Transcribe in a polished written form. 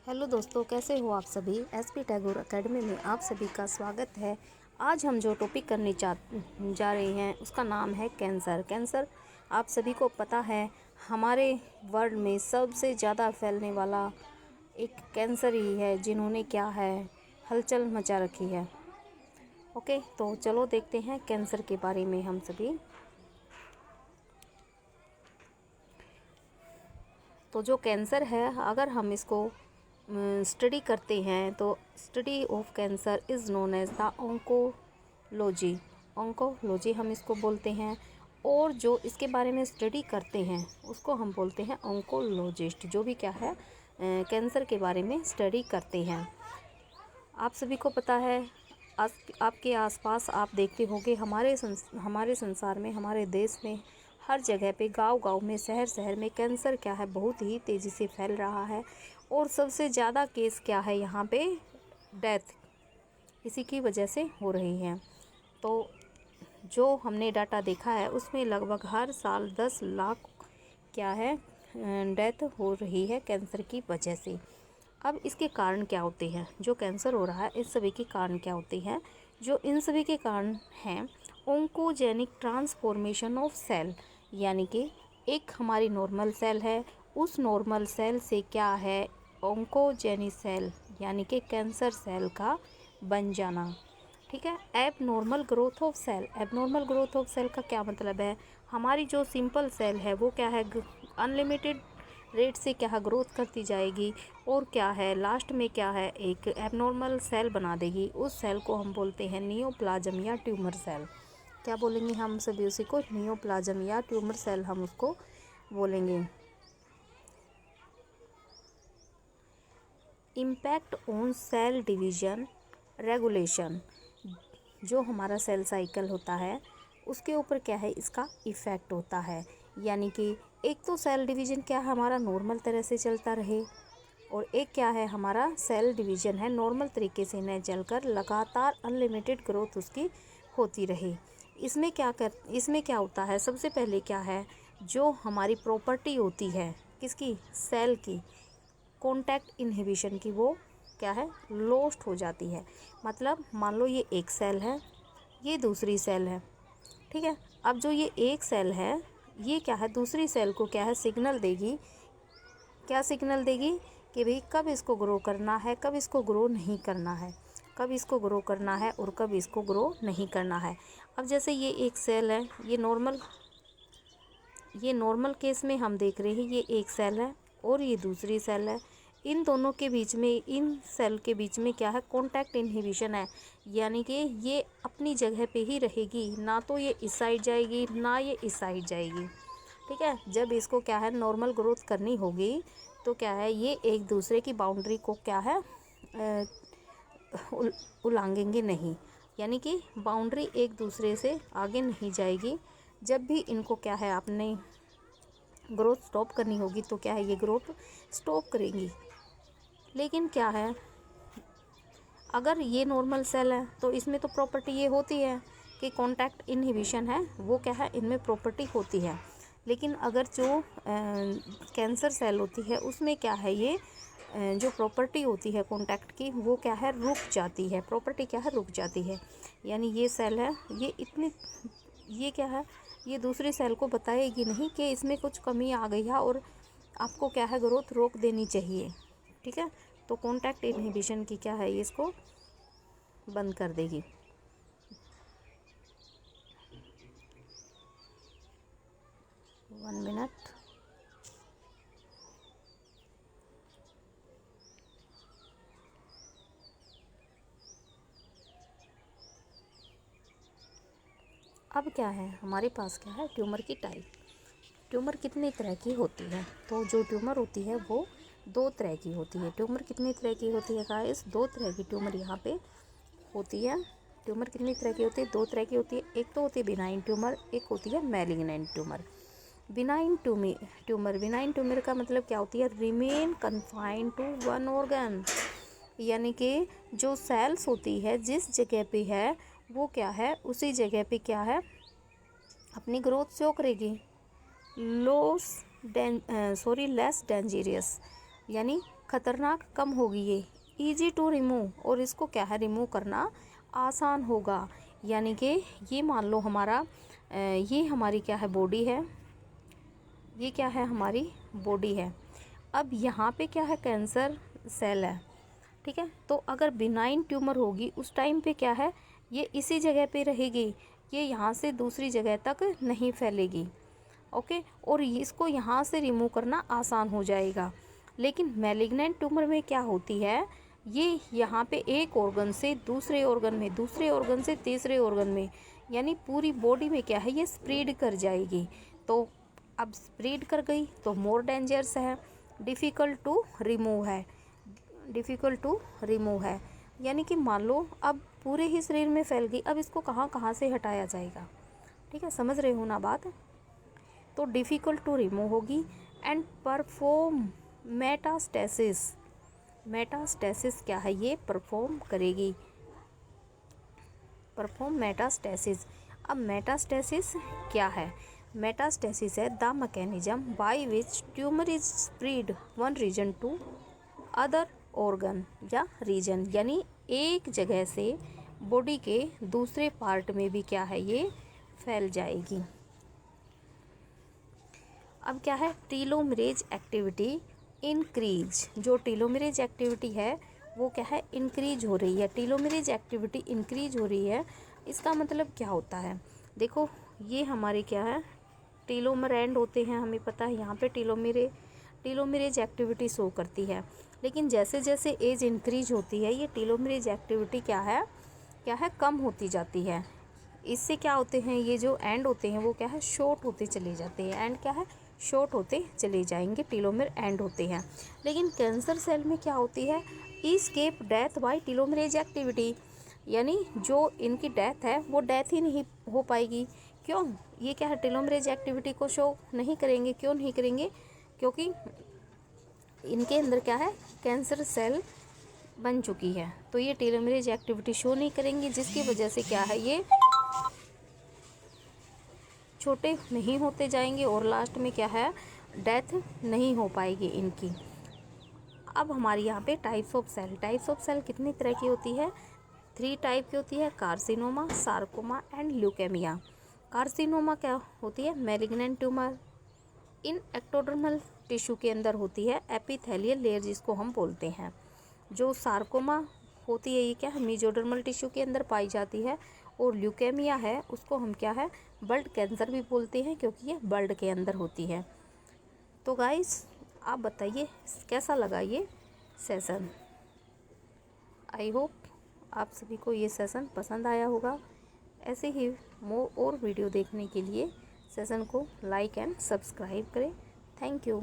Hello दोस्तों, कैसे हो आप सभी। एसपी टैगोर एकेडमी में आप सभी का स्वागत है। आज हम जो टॉपिक करने जा रहे हैं उसका नाम है कैंसर। कैंसर आप सभी को पता है हमारे वर्ल्ड में सबसे ज़्यादा फैलने वाला एक कैंसर ही है, जिन्होंने क्या है हलचल मचा रखी है। ओके, तो चलो देखते हैं कैंसर के बारे में हम सभी। तो जो कैंसर है, अगर हम इसको स्टडी करते हैं तो study of cancer is known as the oncology हम इसको बोलते हैं। और जो इसके बारे में स्टडी करते हैं उसको हम बोलते हैं ऑन्कोलॉजिस्ट, जो भी क्या है कैंसर के बारे में स्टडी करते हैं। आप सभी को पता है, आपके आसपास आप देखते होंगे हमारे संसार में, हमारे देश में हर जगह पे, गांव-गांव में, शहर-शहर में कैंसर क्या है बहुत ही तेज़ी से फैल रहा है। और सबसे ज़्यादा केस क्या है यहाँ पे, डेथ इसी की वजह से हो रही हैं। तो जो हमने डाटा देखा है उसमें लगभग हर साल 10 लाख क्या है डेथ हो रही है कैंसर की वजह से। अब इसके कारण क्या होते हैं, जो कैंसर हो रहा है इस सभी के कारण क्या होते हैं। जो इन सभी के कारण हैं ओंकोजेनिक ट्रांसफॉर्मेशन ऑफ सेल, यानी कि एक हमारी नॉर्मल सेल है, उस नॉर्मल सेल से क्या है ओंकोजेनिक सेल यानी कि कैंसर सेल का बन जाना। ठीक है। Abnormal growth of cell, abnormal growth of cell का क्या मतलब है, हमारी जो सिंपल सेल है वो क्या है अनलिमिटेड रेट से क्या है ग्रोथ करती जाएगी, और क्या है लास्ट में क्या है एक एबनॉर्मल सेल बना देगी। उस सेल को हम बोलते हैं नियोप्लाज्म या ट्यूमर सेल। क्या बोलेंगे हम सभी उसी को, नियोप्लाज्म या ट्यूमर सेल हम उसको बोलेंगे। Impact on sale division regulation, जो हमारा सेल साइकिल होता है उसके ऊपर क्या है इसका इफ़ेक्ट होता है। यानी कि एक तो सेल डिवीज़न क्या है हमारा नॉर्मल तरह से चलता रहे, और एक क्या है हमारा सेल डिवीज़न है नॉर्मल तरीके से न चलकर लगातार अनलिमिटेड ग्रोथ उसकी होती रहे। इसमें क्या होता है, सबसे पहले क्या है जो हमारी प्रॉपर्टी होती है किसकी, सेल की, कॉन्टैक्ट इनहिबिशन की, वो क्या है लॉस्ट हो जाती है। मतलब मान लो ये एक सेल है, ये दूसरी सेल है, ठीक है। अब जो ये एक सेल है ये क्या है दूसरी सेल को क्या है सिग्नल देगी, क्या सिग्नल देगी कि भाई कब इसको ग्रो करना है, कब इसको ग्रो नहीं करना है, कब इसको ग्रो करना है और कब इसको ग्रो नहीं करना है। अब जैसे ये एक सेल है, ये नॉर्मल केस में हम देख रहे हैं ये एक सेल है और ये दूसरी सेल है। इन दोनों के बीच में, इन सेल के बीच में क्या है कॉन्टैक्ट इनहिबिशन है, यानी कि ये अपनी जगह पे ही रहेगी, ना तो ये इस साइड जाएगी ना ये इस साइड जाएगी। ठीक है। जब इसको क्या है नॉर्मल ग्रोथ करनी होगी तो क्या है ये एक दूसरे की बाउंड्री को क्या है उल्लंघेंगे नहीं, यानी कि बाउंड्री एक दूसरे से आगे नहीं जाएगी। जब भी इनको क्या है आपने ग्रोथ स्टॉप करनी होगी तो क्या है ये ग्रोथ स्टॉप करेंगी। लेकिन क्या है अगर ये नॉर्मल सेल है तो इसमें तो प्रॉपर्टी ये होती है कि कॉन्टैक्ट इनहिबिशन है, वो क्या है इनमें प्रॉपर्टी होती है। लेकिन अगर जो कैंसर सेल होती है उसमें क्या है ये जो प्रॉपर्टी होती है कॉन्टैक्ट की वो क्या है रुक जाती है, प्रॉपर्टी क्या है रुक जाती है। यानी ये सेल है ये क्या है ये दूसरी सेल को बताएगी नहीं कि इसमें कुछ कमी आ गई है और आपको क्या है ग्रोथ रोक देनी चाहिए। ठीक है। तो कॉन्टैक्ट इनहिबिशन की क्या है ये इसको बंद कर देगी। One minute. अब क्या है हमारे पास क्या है ट्यूमर की टाइप। ट्यूमर कितनी तरह की होती है, तो जो ट्यूमर होती है वो दो तरह की होती है। ट्यूमर कितनी तरह की होती है गाइस, दो तरह की ट्यूमर यहाँ पे होती है। ट्यूमर कितनी तरह की होती है, दो तरह की होती है। एक तो होती है बिनाइन ट्यूमर, एक होती है मैलिग्नेंट ट्यूमर। बिनाइन ट्यूमर का मतलब क्या होती है, remain confined to one organ, यानी कि जो सेल्स होती है जिस जगह पे है वो क्या है उसी जगह पे क्या है अपनी ग्रोथ शो करेगी। लेस डेंजरियस, यानी खतरनाक कम होगी ये, ईजी टू रिमूव, और इसको क्या है रिमूव करना आसान होगा। यानी कि ये मान लो हमारा ये हमारी क्या है बॉडी है, ये क्या है हमारी बॉडी है। अब यहाँ पे क्या है कैंसर सेल है, ठीक है। तो अगर बिनाइन ट्यूमर होगी उस टाइम पे क्या है ये इसी जगह पे रहेगी, ये यहाँ से दूसरी जगह तक नहीं फैलेगी, ओके। और इसको यहाँ से रिमूव करना आसान हो जाएगा। लेकिन मैलिग्नेंट ट्यूमर में क्या होती है, ये यहाँ पे एक ऑर्गन से दूसरे ऑर्गन में, दूसरे ऑर्गन से तीसरे ऑर्गन में, यानी पूरी बॉडी में क्या है ये स्प्रेड कर जाएगी। तो अब स्प्रेड कर गई तो मोर डेंजरस है, डिफ़िकल्ट टू रिमूव है, डिफ़िकल्ट टू रिमूव है। यानी कि मान लो अब पूरे ही शरीर में फैल गई, अब इसको कहाँ कहाँ से हटाया जाएगा, ठीक है, समझ रहे हो ना बात। तो डिफ़िकल्ट टू रिमूव होगी। एंड परफॉर्म मेटास्टेसिस, मेटास्टेसिस क्या है ये परफॉर्म करेगी, परफॉर्म मेटास्टेसिस। अब मेटास्टेसिस क्या है, मेटास्टेसिस है the mechanism by which tumour is spread one region to other organ या रीजन, यानी एक जगह से बॉडी के दूसरे पार्ट में भी क्या है ये फैल जाएगी। अब क्या है टीलोमरेज एक्टिविटी इंक्रीज, जो टीलोमरेज एक्टिविटी है वो क्या है इंक्रीज हो रही है, टीलोमरेज एक्टिविटी इंक्रीज हो रही है। इसका मतलब क्या होता है, देखो ये हमारे क्या है टीलोमर एंड होते हैं, हमें पता है यहाँ पे टीलोमरेज एक्टिविटी शो करती है। लेकिन जैसे जैसे एज इंक्रीज होती है ये टीलोमरेज एक्टिविटी क्या है कम होती जाती है। इससे क्या होते हैं ये जो एंड होते हैं वो क्या है शॉर्ट होते चले जाते हैं, एंड क्या है शॉर्ट होते चले जाएंगे, टीलोमर एंड होते हैं। लेकिन कैंसर सेल में क्या होती है escape death by telomerase activity, यानी जो इनकी डेथ है वो डेथ ही नहीं हो पाएगी। क्यों, ये क्या है टीलोमरेज एक्टिविटी को शो नहीं करेंगे, क्यों नहीं करेंगे, क्योंकि इनके अंदर क्या है कैंसर सेल बन चुकी है, तो ये टीलोमरेज एक्टिविटी शो नहीं करेंगी, जिसकी वजह से क्या है ये छोटे नहीं होते जाएंगे और लास्ट में क्या है डेथ नहीं हो पाएगी इनकी। अब हमारी यहाँ पे टाइप्स ऑफ सेल कितनी तरह की होती है, 3 टाइप की होती है, carcinoma, sarcoma and leukaemia. Carcinoma क्या होती है मैलिग्नेंट ट्यूमर इन एक्टोडर्मल टिश्यू के अंदर होती है, एपिथेलियल लेयर जिसको हम बोलते हैं। जो सार्कोमा होती है ये क्या है मेजोडर्मल टिश्यू के अंदर पाई जाती है, और ल्यूकेमिया है उसको हम क्या है ब्लड कैंसर भी बोलते हैं, क्योंकि ये ब्लड के अंदर होती है। तो गाइस आप बताइए कैसा लगा ये सेशन। आई होप आप सभी को ये सेशन पसंद आया होगा। ऐसे ही और वीडियो देखने के लिए सेशन को लाइक एंड सब्सक्राइब करें। Thank you.